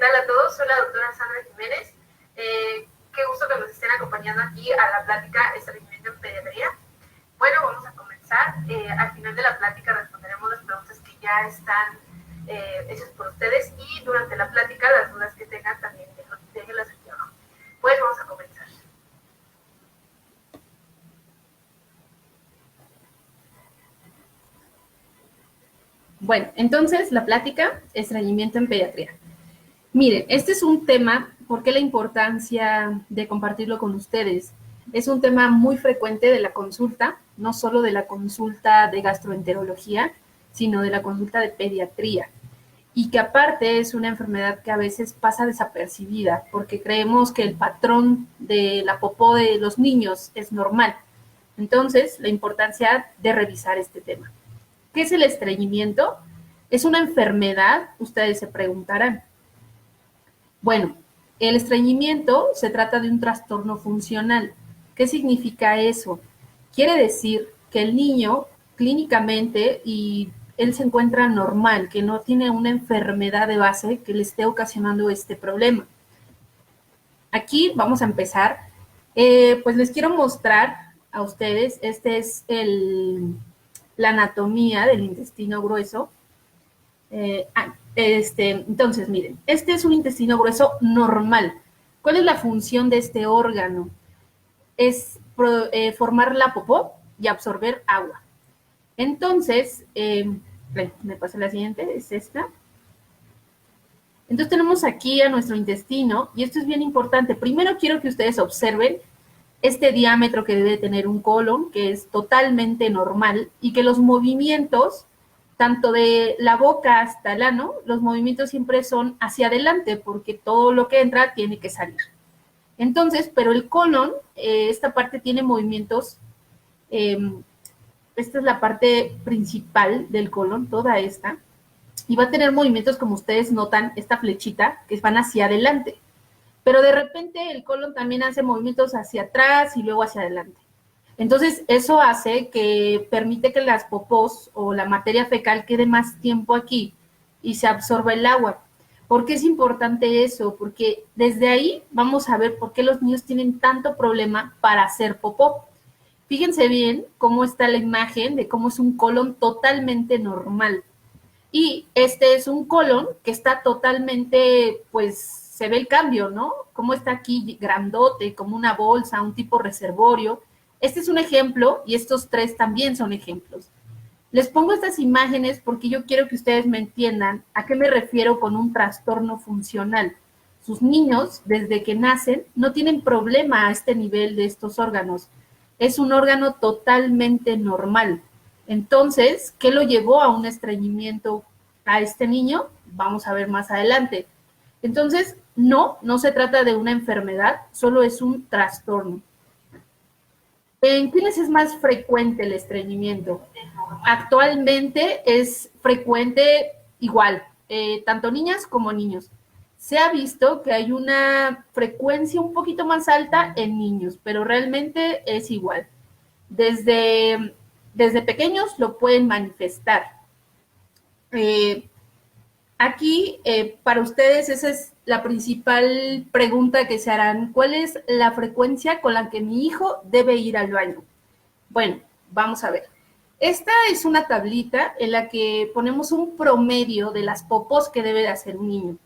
tal a todos? Soy la doctora Sandra Jiménez. Qué gusto que nos estén acompañando aquí a la plática Estreñimiento en Pediatría. Bueno, vamos a comenzar. Al final de la plática responderemos las preguntas que ya están hechas por ustedes y durante la plática las dudas que tengan también déjenlas aquí abajo. Pues vamos a comenzar. Bueno, entonces la plática, estreñimiento en pediatría. Miren, este es un tema, ¿por qué la importancia de compartirlo con ustedes? Es un tema muy frecuente de la consulta, no solo de la consulta de gastroenterología, sino de la consulta de pediatría. Y que aparte es una enfermedad que a veces pasa desapercibida, porque creemos que el patrón de la popó de los niños es normal. Entonces, la importancia de revisar este tema. ¿Qué es el estreñimiento? ¿Es una enfermedad? Ustedes se preguntarán. Bueno, el estreñimiento se trata de un trastorno funcional. ¿Qué significa eso? Quiere decir que el niño clínicamente y él se encuentra normal, que no tiene una enfermedad de base que le esté ocasionando este problema. Aquí vamos a empezar. Pues les quiero mostrar a ustedes, este es la anatomía del intestino grueso. Entonces, miren, este es un intestino grueso normal. ¿Cuál es la función de este órgano? Es formar la popó y absorber agua. Entonces, me pasa la siguiente, es esta. Entonces tenemos aquí a nuestro intestino, y esto es bien importante. Primero quiero que ustedes observen este diámetro que debe tener un colon, que es totalmente normal, y que los movimientos, tanto de la boca hasta el ano, los movimientos siempre son hacia adelante, porque todo lo que entra tiene que salir. Entonces, pero el colon, esta parte tiene movimientos, esta es la parte principal del colon, toda esta, y va a tener movimientos, como ustedes notan, esta flechita, que van hacia adelante. Pero de repente el colon también hace movimientos hacia atrás y luego hacia adelante. Entonces, eso hace que permite que las popós o la materia fecal quede más tiempo aquí y se absorba el agua. ¿Por qué es importante eso? Porque desde ahí vamos a ver por qué los niños tienen tanto problema para hacer popó. Fíjense bien cómo está la imagen de cómo es un colon totalmente normal. Y este es un colon que está totalmente, pues, se ve el cambio, ¿no? Cómo está aquí grandote, como una bolsa, un tipo reservorio. Este es un ejemplo y estos tres también son ejemplos. Les pongo estas imágenes porque yo quiero que ustedes me entiendan a qué me refiero con un trastorno funcional. Sus niños, desde que nacen, no tienen problema a este nivel de estos órganos. Es un órgano totalmente normal. Entonces, ¿qué lo llevó a un estreñimiento a este niño? Vamos a ver más adelante. Entonces, no se trata de una enfermedad, solo es un trastorno. ¿En quiénes es más frecuente el estreñimiento? Actualmente es frecuente igual, tanto niñas como niños. Se ha visto que hay una frecuencia un poquito más alta en niños, pero realmente es igual. Desde pequeños lo pueden manifestar. Aquí, para ustedes, esa es la principal pregunta que se harán. ¿Cuál es la frecuencia con la que mi hijo debe ir al baño? Bueno, vamos a ver. Esta es una tablita en la que ponemos un promedio de las popós que debe de hacer un niño.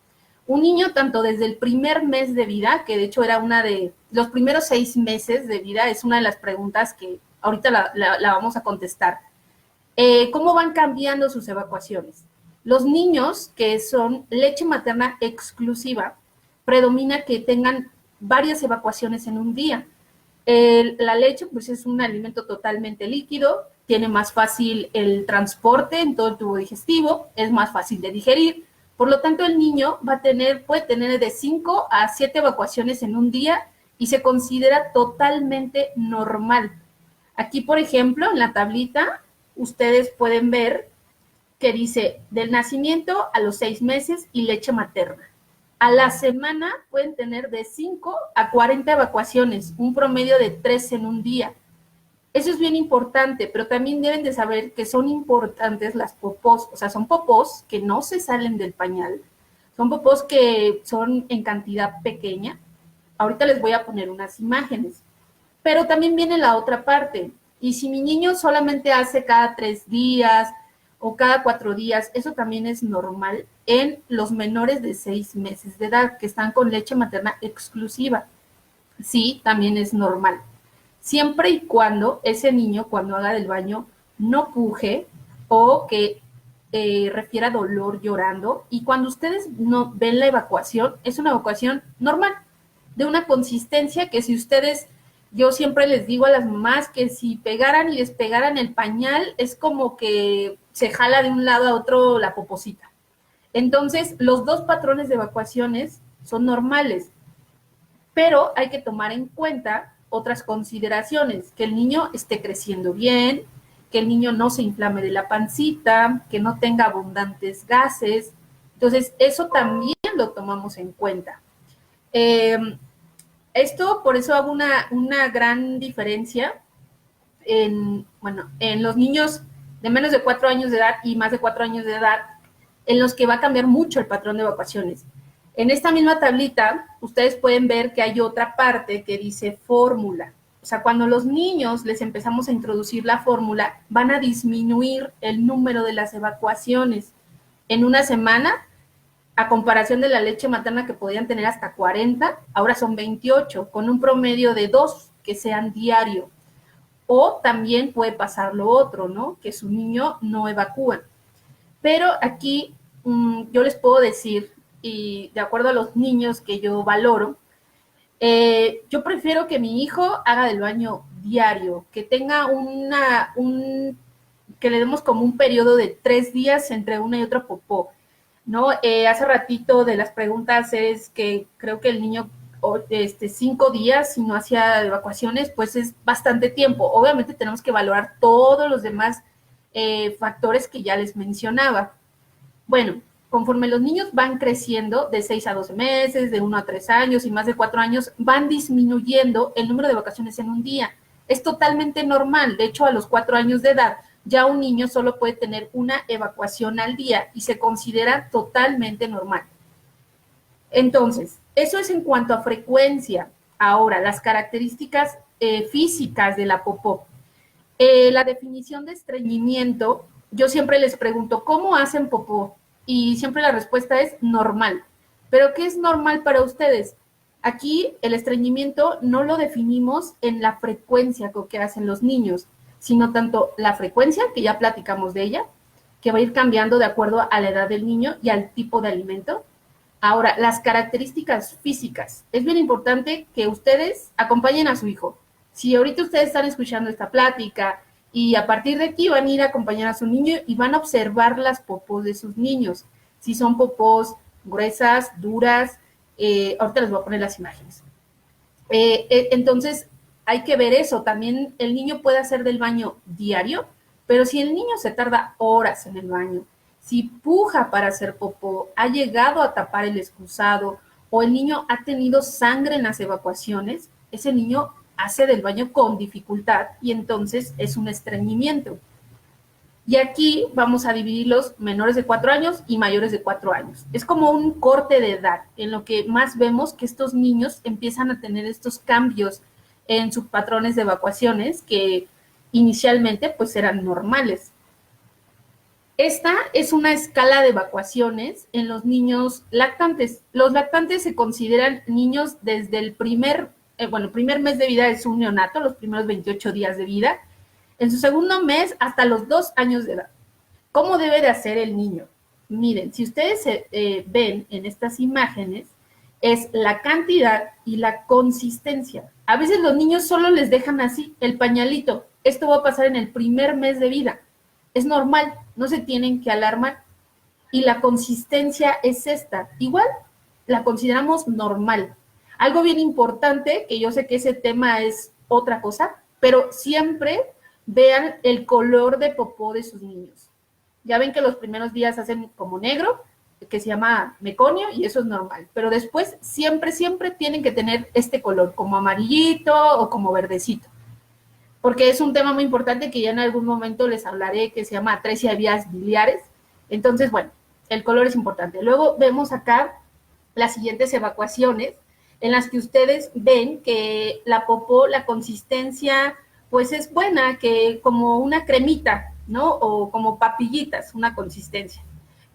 Un niño, tanto desde el primer mes de vida, que de hecho era una de los primeros 6 meses de vida, es una de las preguntas que ahorita la vamos a contestar. ¿Cómo van cambiando sus evacuaciones? Los niños que son leche materna exclusiva, predomina que tengan varias evacuaciones en un día. La leche, pues, es un alimento totalmente líquido, tiene más fácil el transporte en todo el tubo digestivo, es más fácil de digerir. Por lo tanto, el niño puede tener de 5 a 7 evacuaciones en un día y se considera totalmente normal. Aquí, por ejemplo, en la tablita, ustedes pueden ver que dice del nacimiento a los 6 meses y leche materna. A la semana pueden tener de 5 a 40 evacuaciones, un promedio de 3 en un día. Eso es bien importante, pero también deben de saber que son importantes las popós, o sea, son popós que no se salen del pañal, Son popós que son en cantidad pequeña. Ahorita les voy a poner unas imágenes. Pero también viene la otra parte. Y si mi niño solamente hace cada 3 días o cada 4 días, eso también es normal en los menores de 6 meses de edad que están con leche materna exclusiva. Sí, también es normal. Siempre y cuando ese niño, cuando haga del baño, no puje o que refiera dolor llorando. Y cuando ustedes no ven la evacuación, es una evacuación normal, de una consistencia que si ustedes, yo siempre les digo a las mamás que si pegaran y despegaran el pañal, es como que se jala de un lado a otro la poposita. Entonces, los dos patrones de evacuaciones son normales, pero hay que tomar en cuenta otras consideraciones, que el niño esté creciendo bien, que el niño no se inflame de la pancita, que no tenga abundantes gases. Entonces, eso también lo tomamos en cuenta. Esto, por eso hago una gran diferencia en los niños de menos de 4 años de edad y más de 4 años de edad, en los que va a cambiar mucho el patrón de evacuaciones. En esta misma tablita, ustedes pueden ver que hay otra parte que dice fórmula. O sea, cuando los niños les empezamos a introducir la fórmula, van a disminuir el número de las evacuaciones. En una semana, a comparación de la leche materna que podían tener hasta 40, ahora son 28, con un promedio de 2 que sean diario. O también puede pasar lo otro, ¿no? Que su niño no evacúa. Pero aquí yo les puedo decir, y de acuerdo a los niños que yo valoro, yo prefiero que mi hijo haga del baño diario, que tenga que le demos como un periodo de 3 días entre una y otra popó, ¿no? Hace ratito de las preguntas es que creo que el niño 5 días si no hacía evacuaciones, pues es bastante tiempo. Obviamente tenemos que valorar todos los demás factores que ya les mencionaba. Bueno, conforme los niños van creciendo de 6 a 12 meses, de 1 a 3 años y más de 4 años, van disminuyendo el número de evacuaciones en un día. Es totalmente normal. De hecho, a los 4 años de edad, ya un niño solo puede tener una evacuación al día y se considera totalmente normal. Entonces, eso es en cuanto a frecuencia. Ahora, las características físicas de la popó. La definición de estreñimiento, yo siempre les pregunto, ¿cómo hacen popó? Y siempre la respuesta es normal. ¿Pero qué es normal para ustedes? Aquí el estreñimiento no lo definimos en la frecuencia con que hacen los niños, sino tanto la frecuencia, que ya platicamos de ella, que va a ir cambiando de acuerdo a la edad del niño y al tipo de alimento. Ahora, las características físicas. Es bien importante que ustedes acompañen a su hijo. Si ahorita ustedes están escuchando esta plática y a partir de aquí van a ir a acompañar a su niño y van a observar las popós de sus niños. Si son popós gruesas, duras, ahorita les voy a poner las imágenes. Entonces, hay que ver eso. También el niño puede hacer del baño diario, pero si el niño se tarda horas en el baño, si puja para hacer popó, ha llegado a tapar el excusado o el niño ha tenido sangre en las evacuaciones, ese niño hace del baño con dificultad y entonces es un estreñimiento. Y aquí vamos a dividir los menores de 4 años y mayores de 4 años. Es como un corte de edad en lo que más vemos que estos niños empiezan a tener estos cambios en sus patrones de evacuaciones que inicialmente pues eran normales. Esta es una escala de evacuaciones en los niños lactantes. Los lactantes se consideran niños desde el primer mes de vida es un neonato, los primeros 28 días de vida, en su segundo mes hasta los 2 años de edad. ¿Cómo debe de hacer el niño? Miren, si ustedes ven en estas imágenes, es la cantidad y la consistencia. A veces los niños solo les dejan así el pañalito. Esto va a pasar en el primer mes de vida. Es normal, no se tienen que alarmar. Y la consistencia es esta. Igual la consideramos normal. Algo bien importante, que yo sé que ese tema es otra cosa, pero siempre vean el color de popó de sus niños. Ya ven que los primeros días hacen como negro, que se llama meconio, y eso es normal. Pero después siempre tienen que tener este color, como amarillito o como verdecito. Porque es un tema muy importante que ya en algún momento les hablaré, que se llama atresia de vías biliares. Entonces, bueno, el color es importante. Luego vemos acá las siguientes evacuaciones, en las que ustedes ven que la popó, la consistencia, pues es buena, que como una cremita, ¿no? O como papillitas, una consistencia.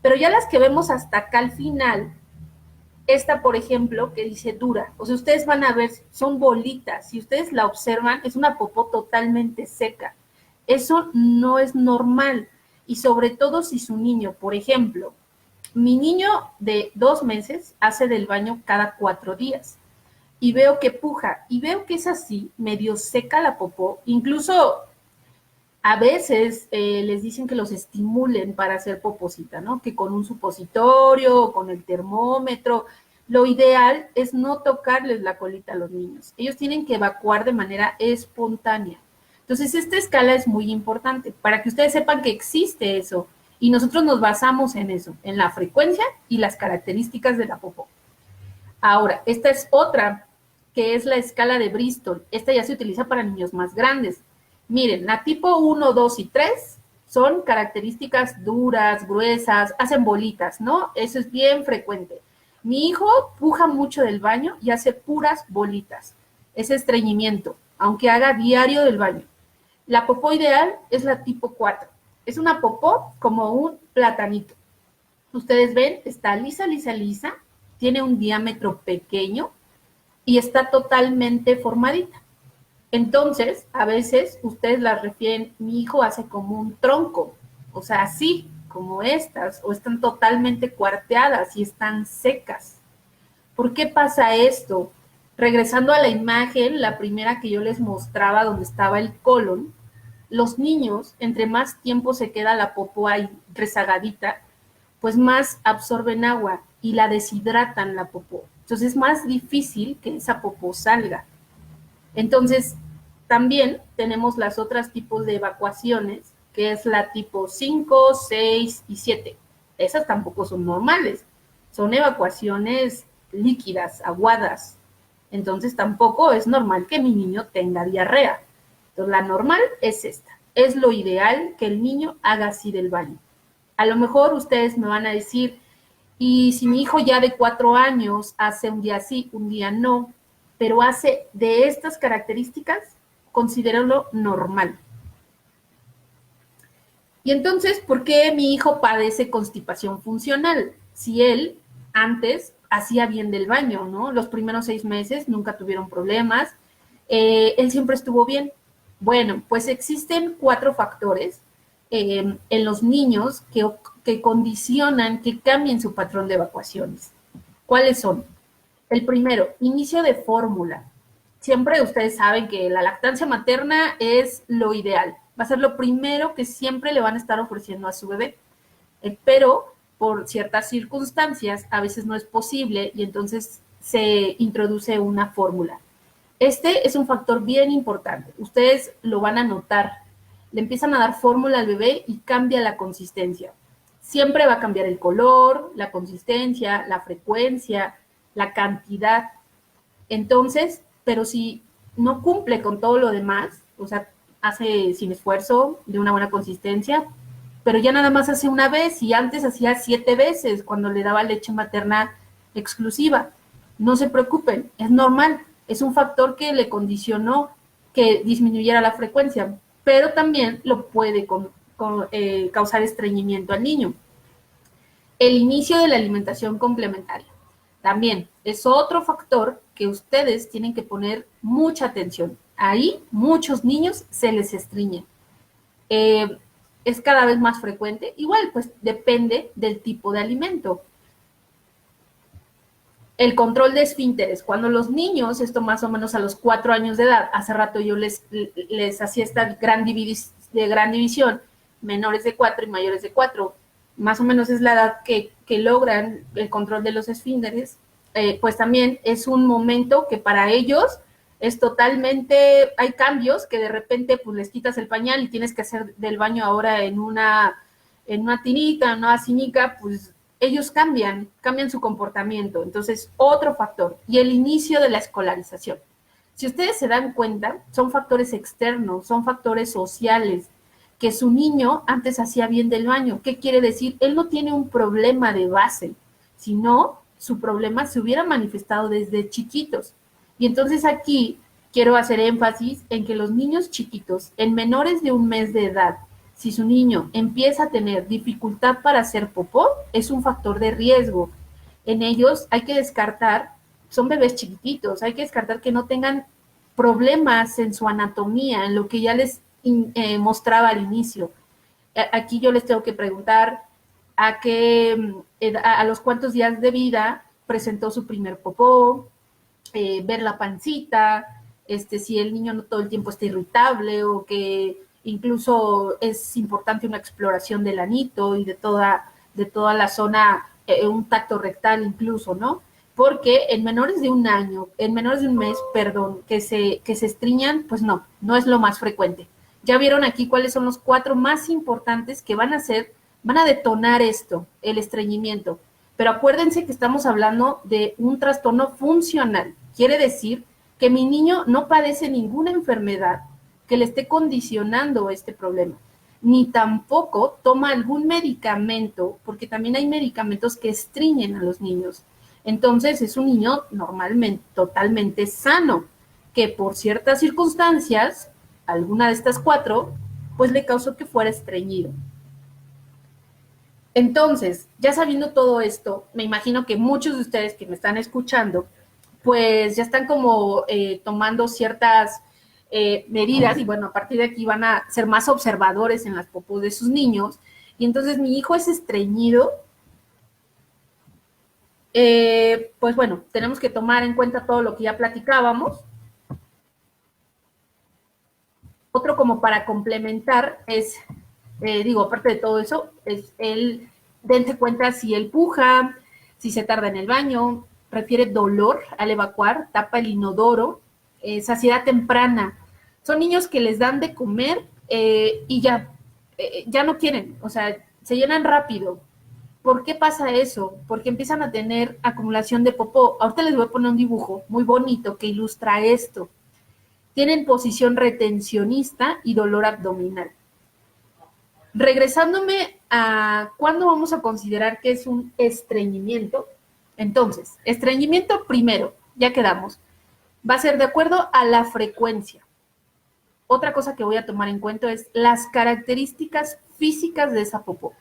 Pero ya las que vemos hasta acá al final, esta, por ejemplo, que dice dura, o sea, ustedes van a ver, son bolitas, si ustedes la observan, es una popó totalmente seca. Eso no es normal, y sobre todo si su niño, por ejemplo, mi niño de 2 meses hace del baño cada 4 días, y veo que puja, y veo que es así, medio seca la popó, incluso a veces les dicen que los estimulen para hacer poposita, ¿no? Que con un supositorio, con el termómetro. Lo ideal es no tocarles la colita a los niños. Ellos tienen que evacuar de manera espontánea. Entonces, esta escala es muy importante para que ustedes sepan que existe eso. Y nosotros nos basamos en eso, en la frecuencia y las características de la popó. Ahora, esta es otra, que es la escala de Bristol. Esta ya se utiliza para niños más grandes. Miren, la tipo 1, 2 y 3 son características duras, gruesas, hacen bolitas, ¿no? Eso es bien frecuente. Mi hijo puja mucho del baño y hace puras bolitas. Es estreñimiento, aunque haga diario del baño. La popó ideal es la tipo 4. Es una popó como un platanito. Ustedes ven, está lisa, lisa, lisa, tiene un diámetro pequeño y está totalmente formadita. Entonces, a veces ustedes las refieren, mi hijo hace como un tronco, o sea, así como estas, o están totalmente cuarteadas y están secas. ¿Por qué pasa esto? Regresando a la imagen, la primera que yo les mostraba donde estaba el colon, los niños, entre más tiempo se queda la popó ahí rezagadita, pues más absorben agua y la deshidratan la popó. Entonces es más difícil que esa popó salga. Entonces, también tenemos las otras tipos de evacuaciones, que es la tipo 5, 6 y 7. Esas tampoco son normales, son evacuaciones líquidas, aguadas. Entonces tampoco es normal que mi niño tenga diarrea. Entonces la normal es esta. Es lo ideal que el niño haga así del baño. A lo mejor ustedes me van a decir, y si mi hijo ya de 4 años hace un día sí, un día no, pero hace de estas características, considéralo normal. Y entonces, ¿por qué mi hijo padece constipación funcional? Si él antes hacía bien del baño, ¿no? Los primeros 6 meses nunca tuvieron problemas, él siempre estuvo bien. Bueno, pues existen 4 factores en los niños que condicionan que cambien su patrón de evacuaciones. ¿Cuáles son? El primero, inicio de fórmula. Siempre ustedes saben que la lactancia materna es lo ideal. Va a ser lo primero que siempre le van a estar ofreciendo a su bebé. Pero por ciertas circunstancias a veces no es posible y entonces se introduce una fórmula. Este es un factor bien importante. Ustedes lo van a notar. Le empiezan a dar fórmula al bebé y cambia la consistencia. Siempre va a cambiar el color, la consistencia, la frecuencia, la cantidad. Entonces, pero si no cumple con todo lo demás, o sea, hace sin esfuerzo, de una buena consistencia, pero ya nada más hace una vez y antes hacía 7 veces cuando le daba leche materna exclusiva. No se preocupen, es normal, es un factor que le condicionó que disminuyera la frecuencia, pero también lo puede causar estreñimiento al niño. El inicio de la alimentación complementaria también es otro factor que ustedes tienen que poner mucha atención. Ahí muchos niños se les estreñen. Es cada vez más frecuente. Igual, pues depende del tipo de alimento. El control de esfínteres. Cuando los niños, esto más o menos a los 4 años de edad, hace rato yo les hacía esta gran división, menores de 4 y mayores de 4, más o menos es la edad que logran el control de los esfínteres, pues también es un momento que para ellos es totalmente, hay cambios que de repente pues les quitas el pañal y tienes que hacer del baño ahora en una tinita, en una vacinica, pues ellos cambian su comportamiento. Entonces, otro factor. Y el inicio de la escolarización. Si ustedes se dan cuenta, son factores externos, son factores sociales. que su niño antes hacía bien del baño. ¿Qué quiere decir? Él no tiene un problema de base, sino su problema se hubiera manifestado desde chiquitos. Y entonces aquí quiero hacer énfasis en que los niños chiquitos, en menores de un mes de edad, si su niño empieza a tener dificultad para hacer popó, es un factor de riesgo. En ellos hay que descartar, son bebés chiquititos, hay que descartar que no tengan problemas en su anatomía, en lo que ya les mostraba al inicio. Aquí yo les tengo que preguntar a qué, a los cuántos días de vida presentó su primer popó, ver la pancita, si el niño no todo el tiempo está irritable o que incluso es importante una exploración del anito y de toda la zona, un tacto rectal incluso, ¿no? Porque en menores de un año, en menores de un mes, perdón, que se estriñan, pues no es lo más frecuente. Ya vieron aquí cuáles son los 4 más importantes que van a detonar esto, el estreñimiento. Pero acuérdense que estamos hablando de un trastorno funcional. Quiere decir que mi niño no padece ninguna enfermedad que le esté condicionando este problema, ni tampoco toma algún medicamento, porque también hay medicamentos que estreñen a los niños. Entonces es un niño normalmente, totalmente sano, que por ciertas circunstancias, alguna de estas 4, pues le causó que fuera estreñido. Entonces, ya sabiendo todo esto, me imagino que muchos de ustedes que me están escuchando, pues ya están como tomando ciertas medidas y bueno, a partir de aquí van a ser más observadores en las popós de sus niños. Y entonces mi hijo es estreñido, pues bueno, tenemos que tomar en cuenta todo lo que ya platicábamos. Otro como para complementar es, aparte de todo eso, es el dense cuenta si él puja, si se tarda en el baño, refiere dolor al evacuar, tapa el inodoro, saciedad temprana. Son niños que les dan de comer y ya no quieren, o sea, se llenan rápido. ¿Por qué pasa eso? Porque empiezan a tener acumulación de popó. Ahorita les voy a poner un dibujo muy bonito que ilustra esto. Tienen posición retencionista y dolor abdominal. Regresándome a cuándo vamos a considerar que es un estreñimiento. Entonces, estreñimiento primero, ya quedamos, va a ser de acuerdo a la frecuencia. Otra cosa que voy a tomar en cuenta es las características físicas de esa popó.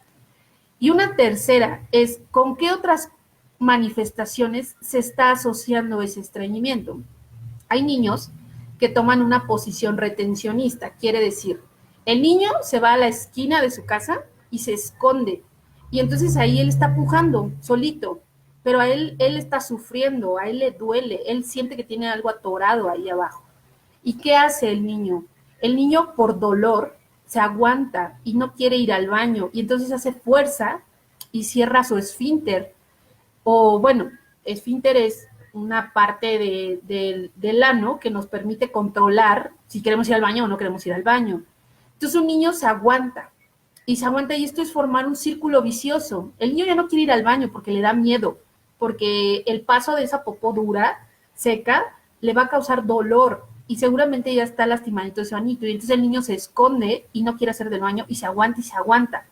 Y una tercera es con qué otras manifestaciones se está asociando ese estreñimiento. Hay niños que toman una posición retencionista, quiere decir, el niño se va a la esquina de su casa y se esconde, y entonces ahí él está pujando solito, pero a él está sufriendo, a él le duele, él siente que tiene algo atorado ahí abajo. ¿Y qué hace el niño? El niño por dolor se aguanta y no quiere ir al baño, y entonces hace fuerza y cierra su esfínter, o bueno, esfínter es una parte del ano que nos permite controlar si queremos ir al baño o no queremos ir al baño. Entonces un niño se aguanta y esto es formar un círculo vicioso. El niño ya no quiere ir al baño porque le da miedo, porque el paso de esa popó dura, seca, le va a causar dolor y seguramente ya está lastimadito ese anito y entonces el niño se esconde y no quiere hacer del baño y se aguanta y se aguanta.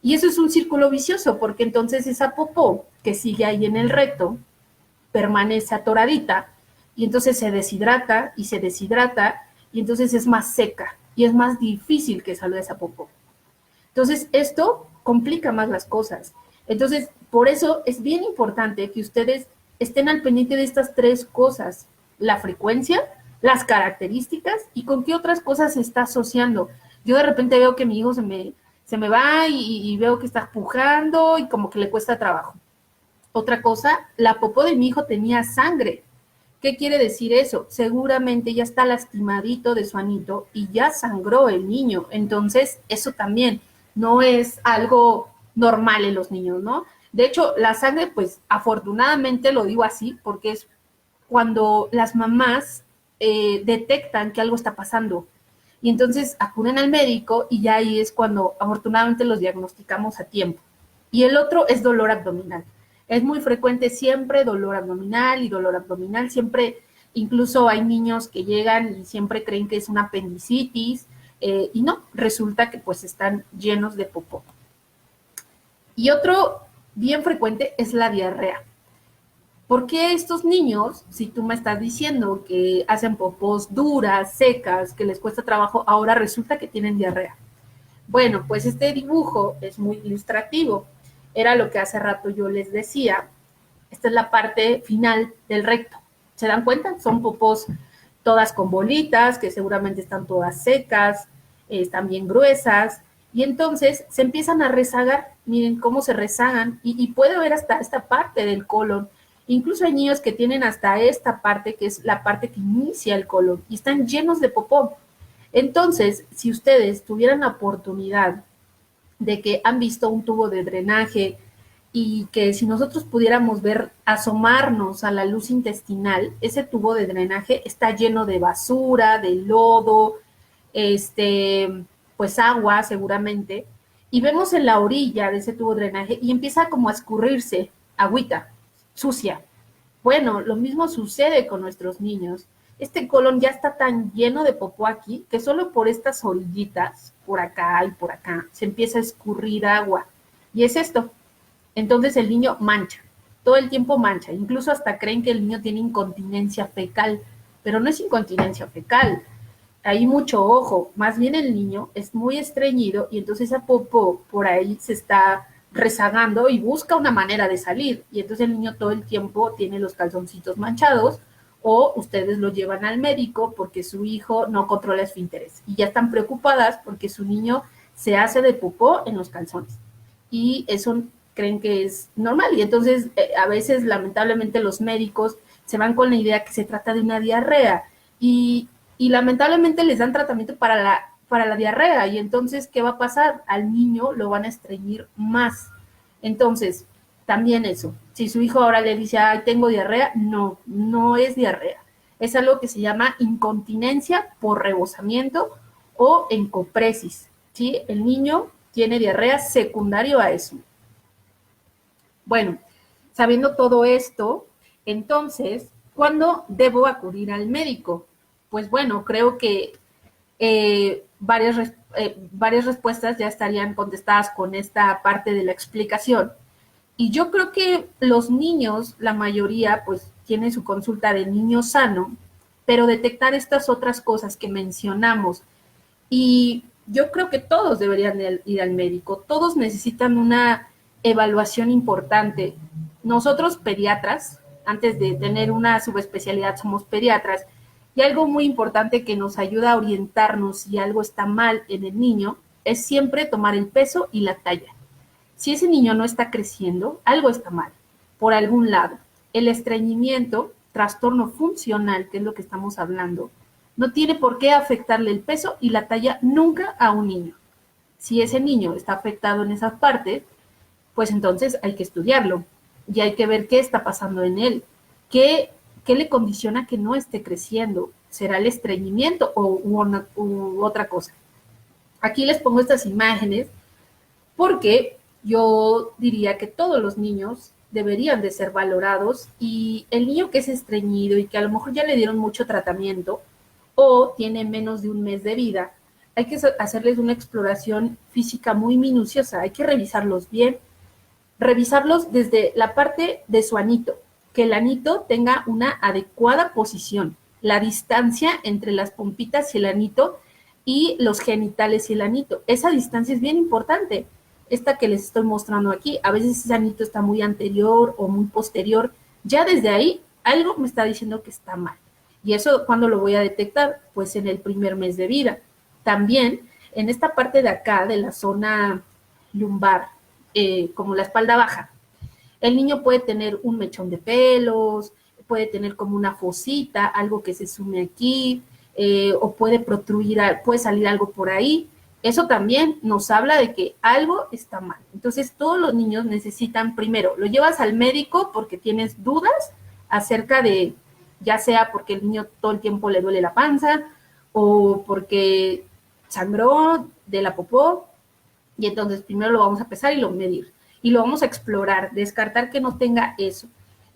Y eso es un círculo vicioso porque entonces esa popó que sigue ahí en el recto permanece atoradita y entonces se deshidrata y entonces es más seca y es más difícil que salga esa popó. Entonces esto complica más las cosas. Entonces por eso es bien importante que ustedes estén al pendiente de estas 3 cosas: la frecuencia, las características y con qué otras cosas se está asociando. Yo de repente veo que mi hijo se me va y veo que está pujando y como que le cuesta trabajo. Otra cosa, la popó de mi hijo tenía sangre. ¿Qué quiere decir eso? Seguramente ya está lastimadito de su anito y ya sangró el niño. Entonces, eso también no es algo normal en los niños, ¿no? De hecho, la sangre, pues, afortunadamente lo digo así, porque es cuando las mamás detectan que algo está pasando. Y entonces acuden al médico y ya ahí es cuando afortunadamente los diagnosticamos a tiempo. Y el otro es dolor abdominal. Es muy frecuente siempre dolor abdominal, siempre, incluso hay niños que llegan y siempre creen que es una apendicitis, y no, resulta que pues están llenos de popó. Y otro bien frecuente es la diarrea. ¿Por qué estos niños, si tú me estás diciendo que hacen popós duras, secas, que les cuesta trabajo, ahora resulta que tienen diarrea? Bueno, pues este dibujo es muy ilustrativo. Era lo que hace rato yo les decía. Esta es la parte final del recto. ¿Se dan cuenta? Son popós todas con bolitas, que seguramente están todas secas, están bien gruesas, y entonces se empiezan a rezagar. Miren cómo se rezagan, y puede ver hasta esta parte del colon. Incluso hay niños que tienen hasta esta parte, que es la parte que inicia el colon, y están llenos de popó. Entonces, si ustedes tuvieran la oportunidad de que han visto un tubo de drenaje y que si nosotros pudiéramos ver, asomarnos a la luz intestinal, ese tubo de drenaje está lleno de basura, de lodo, pues agua seguramente, y vemos en la orilla de ese tubo de drenaje y empieza como a escurrirse agüita sucia. Bueno, lo mismo sucede con nuestros niños. Este colon ya está tan lleno de popó aquí que solo por estas orillitas, por acá y por acá, se empieza a escurrir agua. Y es esto. Entonces el niño mancha, todo el tiempo mancha. Incluso hasta creen que el niño tiene incontinencia fecal, pero no es incontinencia fecal. Hay mucho ojo. Más bien el niño es muy estreñido y entonces esa popó por ahí se está rezagando y busca una manera de salir. Y entonces el niño todo el tiempo tiene los calzoncitos manchados, o ustedes lo llevan al médico porque su hijo no controla esfínteres y ya están preocupadas porque su niño se hace de popó en los calzones. Y eso creen que es normal. Y entonces a veces lamentablemente los médicos se van con la idea que se trata de una diarrea y lamentablemente les dan tratamiento para la diarrea, y entonces, ¿qué va a pasar? Al niño lo van a estreñir más. Entonces, también eso, si su hijo ahora le dice, ay, tengo diarrea, no, no es diarrea. Es algo que se llama incontinencia por rebosamiento o encopresis, ¿sí? El niño tiene diarrea secundario a eso. Bueno, sabiendo todo esto, entonces, ¿cuándo debo acudir al médico? Pues bueno, creo que varias respuestas ya estarían contestadas con esta parte de la explicación. Y yo creo que los niños, la mayoría, pues tienen su consulta de niño sano, pero detectar estas otras cosas que mencionamos. Y yo creo que todos deberían ir al médico, todos necesitan una evaluación importante. Nosotros pediatras, antes de tener una subespecialidad, somos pediatras, y algo muy importante que nos ayuda a orientarnos si algo está mal en el niño es siempre tomar el peso y la talla. Si ese niño no está creciendo, algo está mal, por algún lado. El estreñimiento, trastorno funcional, que es lo que estamos hablando, no tiene por qué afectarle el peso y la talla nunca a un niño. Si ese niño está afectado en esas partes, pues entonces hay que estudiarlo y hay que ver qué está pasando en él, qué le condiciona que no esté creciendo. ¿Será el estreñimiento u otra cosa? Aquí les pongo estas imágenes porque yo diría que todos los niños deberían de ser valorados, y el niño que es estreñido y que a lo mejor ya le dieron mucho tratamiento o tiene menos de un mes de vida, hay que hacerles una exploración física muy minuciosa, hay que revisarlos bien, revisarlos desde la parte de su anito, que el anito tenga una adecuada posición, la distancia entre las pompitas y el anito y los genitales y el anito. Esa distancia es bien importante. Esta que les estoy mostrando aquí, a veces ese anito está muy anterior o muy posterior. Ya desde ahí algo me está diciendo que está mal. ¿Y eso cuándo lo voy a detectar? Pues en el primer mes de vida. También en esta parte de acá, de la zona lumbar, como la espalda baja, el niño puede tener un mechón de pelos, puede tener como una fosita, algo que se sume aquí, o puede protruir, puede salir algo por ahí. Eso también nos habla de que algo está mal. Entonces, todos los niños necesitan, primero, lo llevas al médico porque tienes dudas acerca de, ya sea porque el niño todo el tiempo le duele la panza, o porque sangró de la popó, y entonces primero lo vamos a pesar y lo medir. Y lo vamos a explorar, descartar que no tenga eso.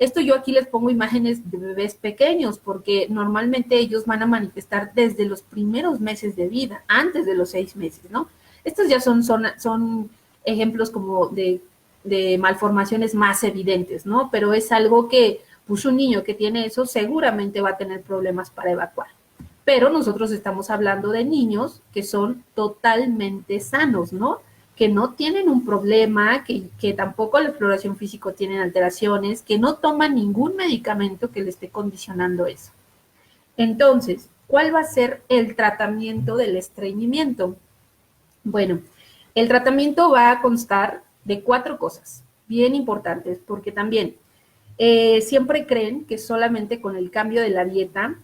Esto yo aquí les pongo imágenes de bebés pequeños, porque normalmente ellos van a manifestar desde los primeros meses de vida, antes de los 6 meses, ¿no? Estos ya son ejemplos como de malformaciones más evidentes, ¿no? Pero es algo que, pues un niño que tiene eso seguramente va a tener problemas para evacuar. Pero nosotros estamos hablando de niños que son totalmente sanos, ¿no? Que no tienen un problema, que tampoco la exploración físico tienen alteraciones, que no toman ningún medicamento que le esté condicionando eso. Entonces, ¿cuál va a ser el tratamiento del estreñimiento? Bueno, el tratamiento va a constar de 4 cosas bien importantes, porque también siempre creen que solamente con el cambio de la dieta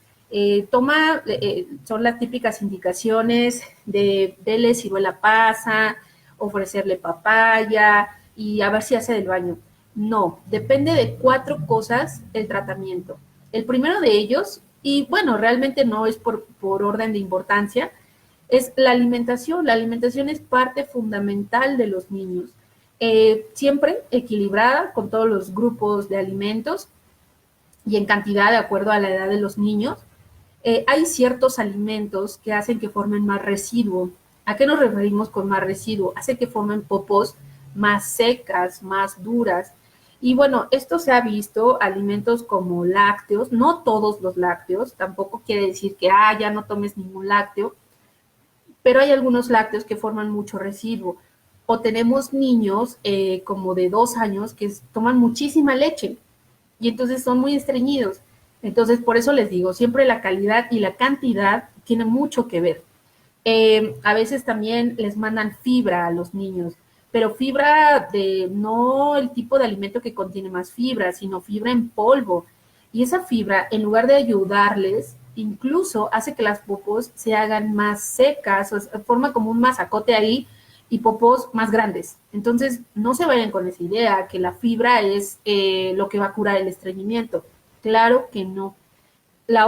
son las típicas indicaciones de dele ciruela pasa, ofrecerle papaya y a ver si hace del baño. No, depende de 4 cosas el tratamiento. El primero de ellos, y bueno, realmente no es por orden de importancia, es la alimentación. La alimentación es parte fundamental de los niños. Siempre equilibrada con todos los grupos de alimentos y en cantidad de acuerdo a la edad de los niños. Hay ciertos alimentos que hacen que formen más residuo. ¿A qué nos referimos con más residuo? Hace que formen popos más secas, más duras. Y bueno, esto se ha visto, alimentos como lácteos, no todos los lácteos, tampoco quiere decir que ya no tomes ningún lácteo, pero hay algunos lácteos que forman mucho residuo. O tenemos niños como de 2 años que toman muchísima leche y entonces son muy estreñidos. Entonces, por eso les digo, siempre la calidad y la cantidad tiene mucho que ver. A veces también les mandan fibra a los niños, pero fibra de no el tipo de alimento que contiene más fibra, sino fibra en polvo. Y esa fibra, en lugar de ayudarles, incluso hace que las popos se hagan más secas, o sea, forma como un masacote ahí y popos más grandes. Entonces, no se vayan con esa idea que la fibra es lo que va a curar el estreñimiento. Claro que no. La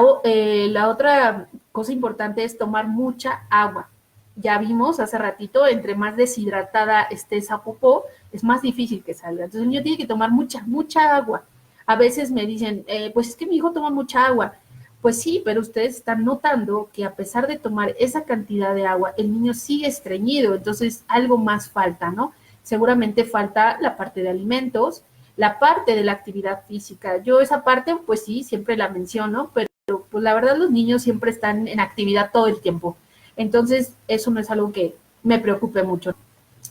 otra cosa importante es tomar mucha agua. Ya vimos hace ratito, entre más deshidratada esté esa popó, es más difícil que salga. Entonces el niño tiene que tomar mucha agua. A veces me dicen, pues es que mi hijo toma mucha agua. Pues sí, pero ustedes están notando que a pesar de tomar esa cantidad de agua, el niño sigue estreñido, entonces algo más falta, ¿no? Seguramente falta la parte de alimentos, la parte de la actividad física. Yo esa parte, pues sí, siempre la menciono, pero pues la verdad los niños siempre están en actividad todo el tiempo. Entonces, eso no es algo que me preocupe mucho.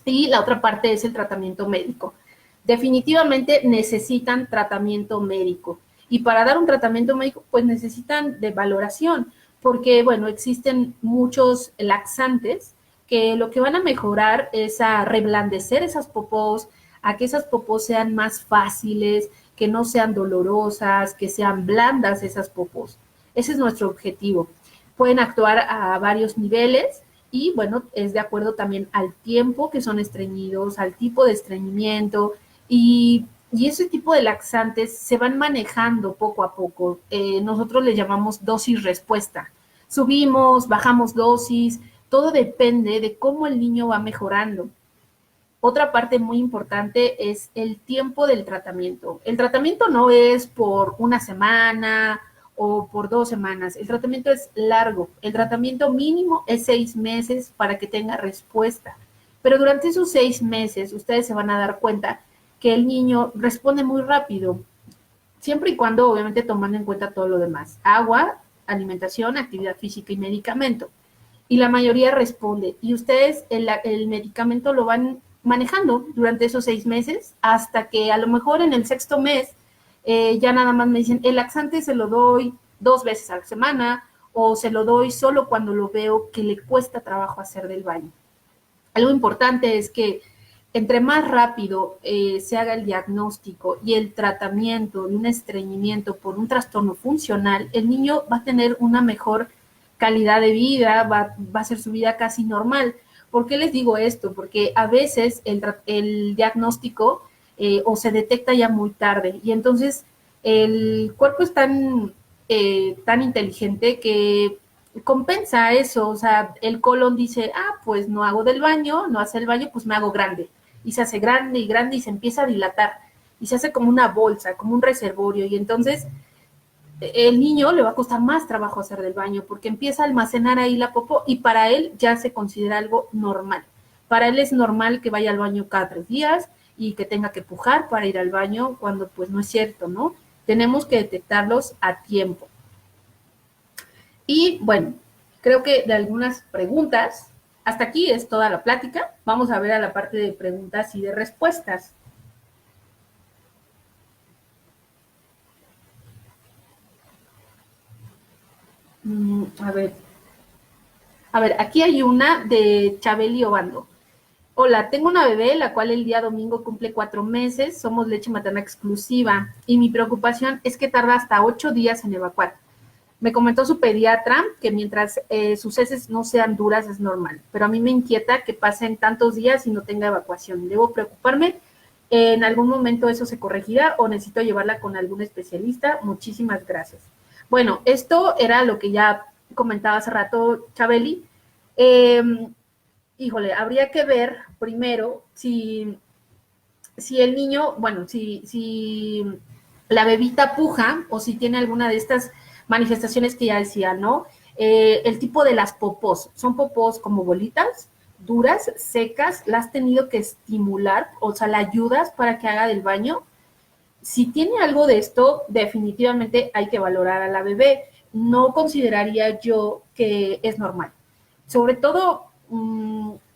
Y la otra parte es el tratamiento médico. Definitivamente necesitan tratamiento médico. Y para dar un tratamiento médico, pues necesitan de valoración, porque, bueno, existen muchos laxantes que lo que van a mejorar es a reblandecer esas popós, a que esas popós sean más fáciles, que no sean dolorosas, que sean blandas esas popós. Ese es nuestro objetivo. Pueden actuar a varios niveles y, bueno, es de acuerdo también al tiempo que son estreñidos, al tipo de estreñimiento y ese tipo de laxantes se van manejando poco a poco. Nosotros le llamamos dosis-respuesta. Subimos, bajamos dosis, todo depende de cómo el niño va mejorando. Otra parte muy importante es el tiempo del tratamiento. El tratamiento no es por una semana o por 2 semanas. El tratamiento es largo. El tratamiento mínimo es 6 meses para que tenga respuesta. Pero durante esos 6 meses ustedes se van a dar cuenta que el niño responde muy rápido, siempre y cuando obviamente tomando en cuenta todo lo demás. Agua, alimentación, actividad física y medicamento. Y la mayoría responde. Y ustedes el medicamento lo van manejando durante esos 6 meses hasta que a lo mejor en el 6º mes ya nada más me dicen, el laxante se lo doy 2 veces a la semana o se lo doy solo cuando lo veo que le cuesta trabajo hacer del baño. Algo importante es que entre más rápido se haga el diagnóstico y el tratamiento de un estreñimiento por un trastorno funcional, el niño va a tener una mejor calidad de vida, va a ser su vida casi normal. ¿Por qué les digo esto? Porque a veces el diagnóstico o se detecta ya muy tarde y entonces el cuerpo es tan inteligente que compensa eso, o sea, el colon dice, pues no hago del baño, no hace el baño, pues me hago grande, y se hace grande y grande y se empieza a dilatar. y se hace como una bolsa, como un reservorio, y entonces el niño le va a costar más trabajo hacer del baño porque empieza a almacenar ahí la popó y para él ya se considera algo normal. Para él es normal que vaya al baño cada 3 días y que tenga que pujar para ir al baño cuando pues no es cierto, ¿no? Tenemos que detectarlos a tiempo. Y bueno, creo que de algunas preguntas, hasta aquí es toda la plática. Vamos a ver a la parte de preguntas y de respuestas. A ver, aquí hay una de Chabeli Obando. Hola, tengo una bebé, la cual el día domingo cumple 4 meses, somos leche materna exclusiva y mi preocupación es que tarda hasta 8 días en evacuar. Me comentó su pediatra que mientras sus heces no sean duras es normal, pero a mí me inquieta que pasen tantos días y no tenga evacuación. ¿Debo preocuparme? ¿En algún momento eso se corregirá o necesito llevarla con algún especialista? Muchísimas gracias. Bueno, esto era lo que ya comentaba hace rato Chabeli. Híjole, habría que ver primero si el niño, bueno, si la bebita puja o si tiene alguna de estas manifestaciones que ya decía, ¿no? El tipo de las popós, son popós como bolitas, duras, secas, la has tenido que estimular, o sea, la ayudas para que haga del baño. Si tiene algo de esto, definitivamente hay que valorar a la bebé. No consideraría yo que es normal. Sobre todo,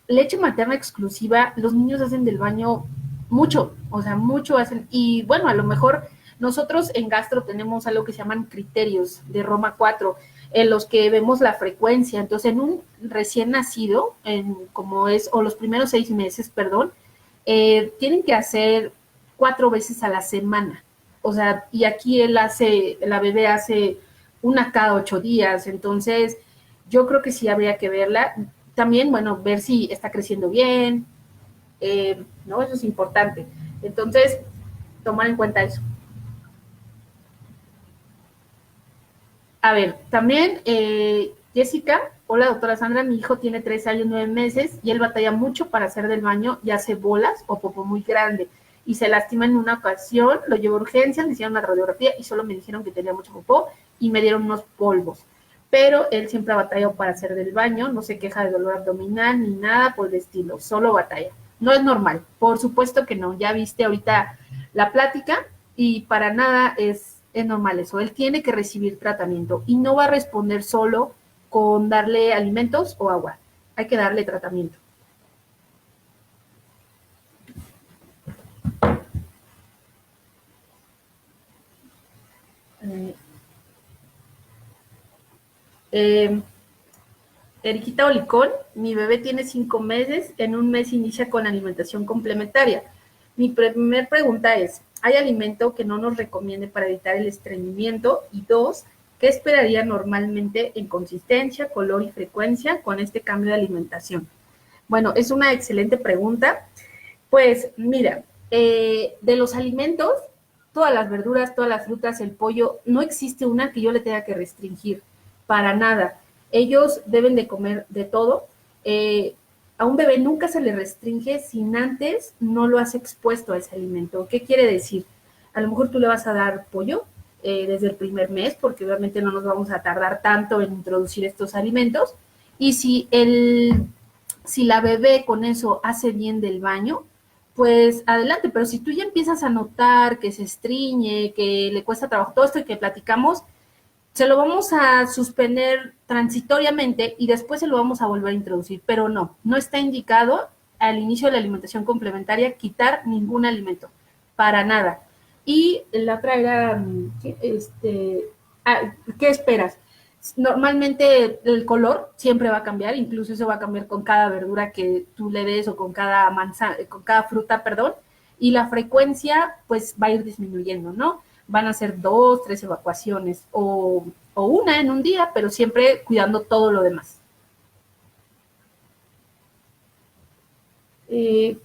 leche materna exclusiva, los niños hacen del baño mucho, o sea, mucho hacen. Y bueno, a lo mejor nosotros en gastro tenemos algo que se llaman criterios de Roma 4, en los que vemos la frecuencia. Entonces, en un recién nacido, como es, o los primeros 6 meses, perdón, tienen que hacer 4 veces a la semana. O sea, y aquí la bebé hace una cada 8 días. Entonces, yo creo que sí habría que verla. También, bueno, ver si está creciendo bien, ¿no? Eso es importante. Entonces, tomar en cuenta eso. A ver, también, Jessica, hola doctora Sandra, mi hijo tiene 3 años, 9 meses y él batalla mucho para hacer del baño y hace bolas o popó muy grande y se lastima en una ocasión, lo llevo a urgencias, le hicieron una radiografía y solo me dijeron que tenía mucho popó y me dieron unos polvos. Pero él siempre ha batallado para hacer del baño, no se queja de dolor abdominal ni nada por el estilo, solo batalla. No es normal, por supuesto que no. Ya viste ahorita la plática y para nada es normal eso. Él tiene que recibir tratamiento y no va a responder solo con darle alimentos o agua. Hay que darle tratamiento. Eh, Eriquita Olicón, mi bebé tiene 5 meses, en un mes inicia con alimentación complementaria. Mi primer pregunta es, ¿hay alimento que no nos recomiende para evitar el estreñimiento? Y 2, ¿qué esperaría normalmente en consistencia, color y frecuencia con este cambio de alimentación? Bueno, es una excelente pregunta. Pues mira, de los alimentos, todas las verduras, todas las frutas, el pollo, no existe una que yo le tenga que restringir, para nada. Ellos deben de comer de todo. A un bebé nunca se le restringe sin antes no lo has expuesto a ese alimento. ¿Qué quiere decir? A lo mejor tú le vas a dar pollo desde el primer mes, porque obviamente no nos vamos a tardar tanto en introducir estos alimentos. Y si la bebé con eso hace bien del baño, pues adelante, pero si tú ya empiezas a notar que se estriñe, que le cuesta trabajo, todo esto que platicamos, se lo vamos a suspender transitoriamente y después se lo vamos a volver a introducir, pero no, no está indicado al inicio de la alimentación complementaria quitar ningún alimento, para nada. Y la otra era, ¿qué esperas? Normalmente el color siempre va a cambiar, incluso eso va a cambiar con cada verdura que tú le des o con cada con cada fruta, perdón, y la frecuencia pues va a ir disminuyendo, ¿no? Van a ser 2, 3 evacuaciones o una en un día, pero siempre cuidando todo lo demás. Eh,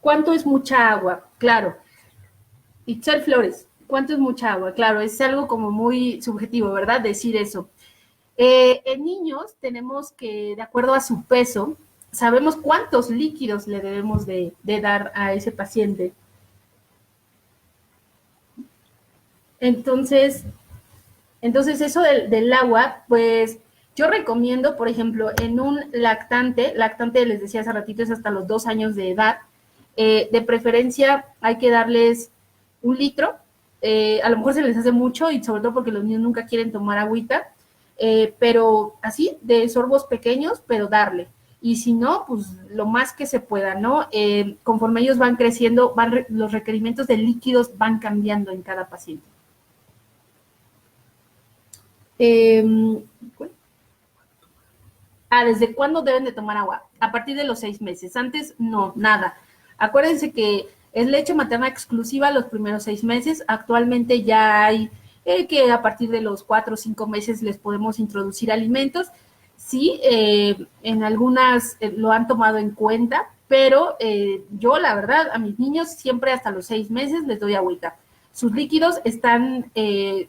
¿Cuánto es mucha agua? Claro. Itzel Flores, ¿cuánto es mucha agua? Claro, es algo como muy subjetivo, ¿verdad? Decir eso. En niños tenemos que, de acuerdo a su peso, sabemos cuántos líquidos le debemos de dar a ese paciente. Entonces eso del agua, pues yo recomiendo, por ejemplo, en un lactante les decía hace ratito, es hasta los 2 años de edad, de preferencia hay que darles 1 litro, a lo mejor se les hace mucho y sobre todo porque los niños nunca quieren tomar agüita, pero así, de sorbos pequeños, pero darle. Y si no, pues lo más que se pueda, ¿no? Conforme ellos van creciendo, los requerimientos de líquidos van cambiando en cada paciente. ¿Desde cuándo deben de tomar agua? A partir de los 6 meses. Antes, no, nada. Acuérdense que es leche materna exclusiva los primeros 6 meses. Actualmente ya hay que a partir de los 4 o 5 meses les podemos introducir alimentos. Sí, en algunas lo han tomado en cuenta, pero yo, la verdad, a mis niños siempre hasta los 6 meses les doy agüita. Sus líquidos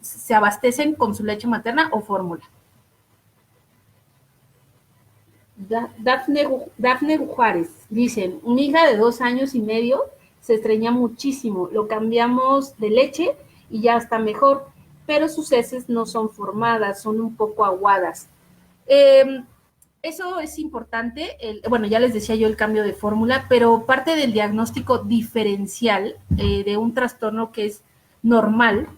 se abastecen con su leche materna o fórmula. Dafne Juárez, dicen, mi hija de 2 años y medio se estreñía muchísimo, lo cambiamos de leche y ya está mejor, pero sus heces no son formadas, son un poco aguadas. Eso es importante, bueno, ya les decía yo el cambio de fórmula, pero parte del diagnóstico diferencial de un trastorno que es normal,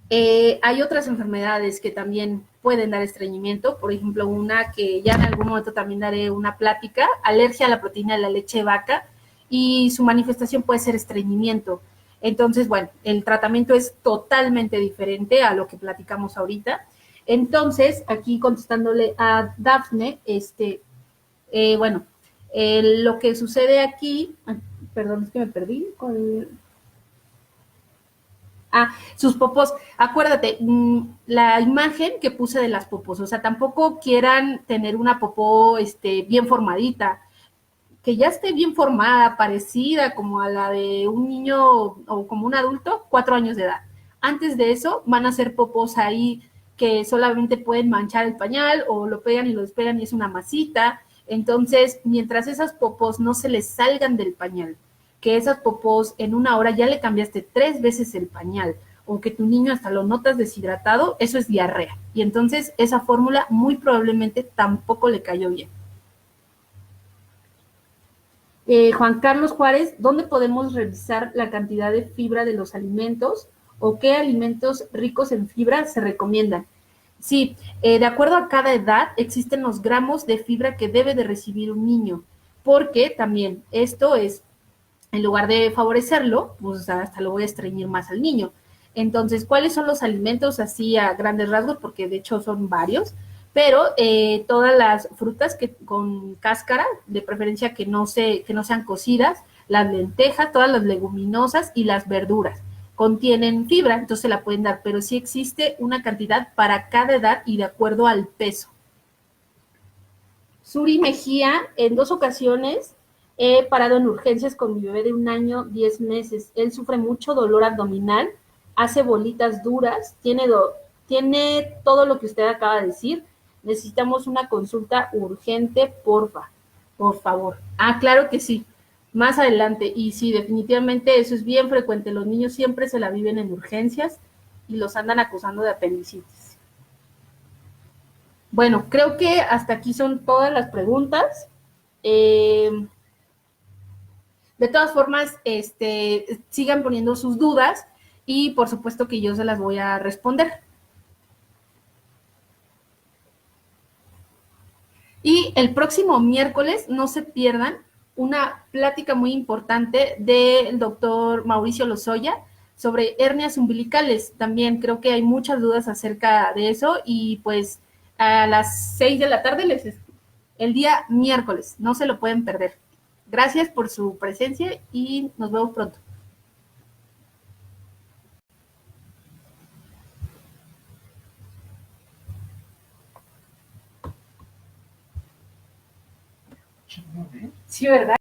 hay otras enfermedades que también pueden dar estreñimiento, por ejemplo, una que ya en algún momento también daré una plática, alergia a la proteína de la leche de vaca, y su manifestación puede ser estreñimiento. Entonces, bueno, el tratamiento es totalmente diferente a lo que platicamos ahorita. Entonces, aquí contestándole a Dafne, bueno, lo que sucede aquí, perdón, es que me perdí con... sus popós. Acuérdate, la imagen que puse de las popós, o sea, tampoco quieran tener una popó bien formadita, que ya esté bien formada, parecida como a la de un niño o como un adulto, 4 años de edad. Antes de eso, van a ser popós ahí que solamente pueden manchar el pañal o lo pegan y lo despegan y es una masita. Entonces, mientras esas popós no se les salgan del pañal, que esas popós en 1 hora ya le cambiaste 3 veces el pañal, o que tu niño hasta lo notas deshidratado, eso es diarrea. Y entonces esa fórmula muy probablemente tampoco le cayó bien. Juan Carlos Juárez, ¿dónde podemos revisar la cantidad de fibra de los alimentos o qué alimentos ricos en fibra se recomiendan? Sí, de acuerdo a cada edad existen los gramos de fibra que debe de recibir un niño, porque también esto es, en lugar de favorecerlo, pues hasta lo voy a estreñir más al niño. Entonces, ¿cuáles son los alimentos así a grandes rasgos? Porque de hecho son varios, pero todas las frutas que con cáscara, de preferencia que no sean cocidas, las lentejas, todas las leguminosas y las verduras contienen fibra, entonces se la pueden dar, pero sí existe una cantidad para cada edad y de acuerdo al peso. Suri Mejía, en 2 ocasiones he parado en urgencias con mi bebé de 1 año, 10 meses. Él sufre mucho dolor abdominal, hace bolitas duras, tiene todo lo que usted acaba de decir. Necesitamos una consulta urgente, por favor. Claro que sí, más adelante. Y sí, definitivamente eso es bien frecuente. Los niños siempre se la viven en urgencias y los andan acusando de apendicitis. Bueno, creo que hasta aquí son todas las preguntas. De todas formas, sigan poniendo sus dudas y por supuesto que yo se las voy a responder. Y el próximo miércoles no se pierdan una plática muy importante del doctor Mauricio Lozoya sobre hernias umbilicales. También creo que hay muchas dudas acerca de eso y pues a las 6 de la tarde el día miércoles, no se lo pueden perder. Gracias por su presencia y nos vemos pronto. Sí, ¿verdad?